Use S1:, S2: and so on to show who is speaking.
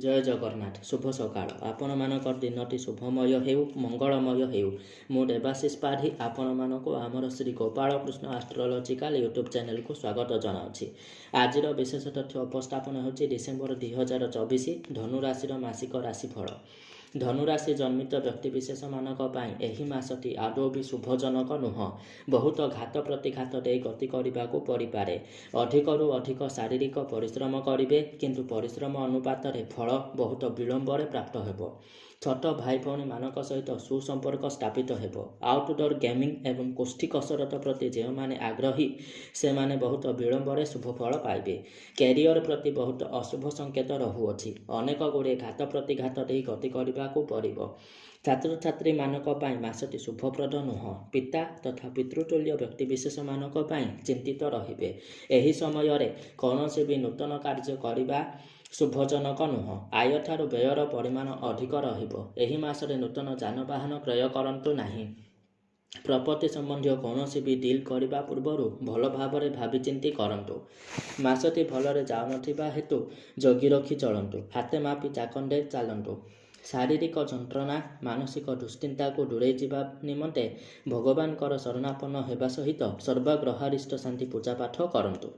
S1: जय जगन्नाथ शुभ सकाळ आपण मानकर दिनटी शुभमय हेउ मंगलमय हेउ मु देवाशीष पाढ़ी आपण मानक आमर Shri Gopal Krishna astrological YouTube channel को स्वागत जनावछि। आज विशेष तथ्य उपस्थापन होछि डिसेम्बर 2024 धनु राशि मासिक राशिफल। धनुराशि जन्मित व्यक्तिविशेष मानक एही मासटी आदौ भी शुभजनक नुह। बहुत घात प्रतिघात दे गति करने पड़िपारे। अधिकरू अधिक शारीरिक परिश्रम करेंगे किंतु परिश्रम अनुपात रे फल बहुत विलंबरे प्राप्त हेबो। छोट भाई भौणी मानक सहित सुसंपर्क स्थापित हेबो। आउटडोर गेमिंग एवं कुस्ती कसरत प्रति जो माने आग्रही से माने बहुत विलंबरे शुभफल पाइबे। कैरियर प्रति बहुत अशुभ संकेत रहुअछि। अनेक गुड़े घात प्रतिघात दे गति करबाकू पड़िबो। छात्र छात्री मानक मासटी शुभप्रद नुह। पिता तथा पितृतुल्य व्यक्तिविशेष मानक चिंतित रहिबे। एही समय रे कौनसी भी नूतन कार्य करिबा शुभजनक नुह। आय ठारू व्ययर परिमाण अधिक रहिबो। एही मासरे नूतन जानवाहन क्रय करंतु नाही। प्रॉपर्टी संबंधी कौनसी भी डील करने पूर्वर भल भाव भाविचिंती करंतु। मासटी भलरे जाउनथिबा हेतु जगी रखी चलंतु। हाथे मापी चाकंडे चलंतु। शारीरिक जंत्रणा मानसिक दुश्चिंता को दूरे जावा निमंते भगवान शरणापन्न होगा सहित सर्वग्रहारिष्ट शांति पूजा पाठ करंतु।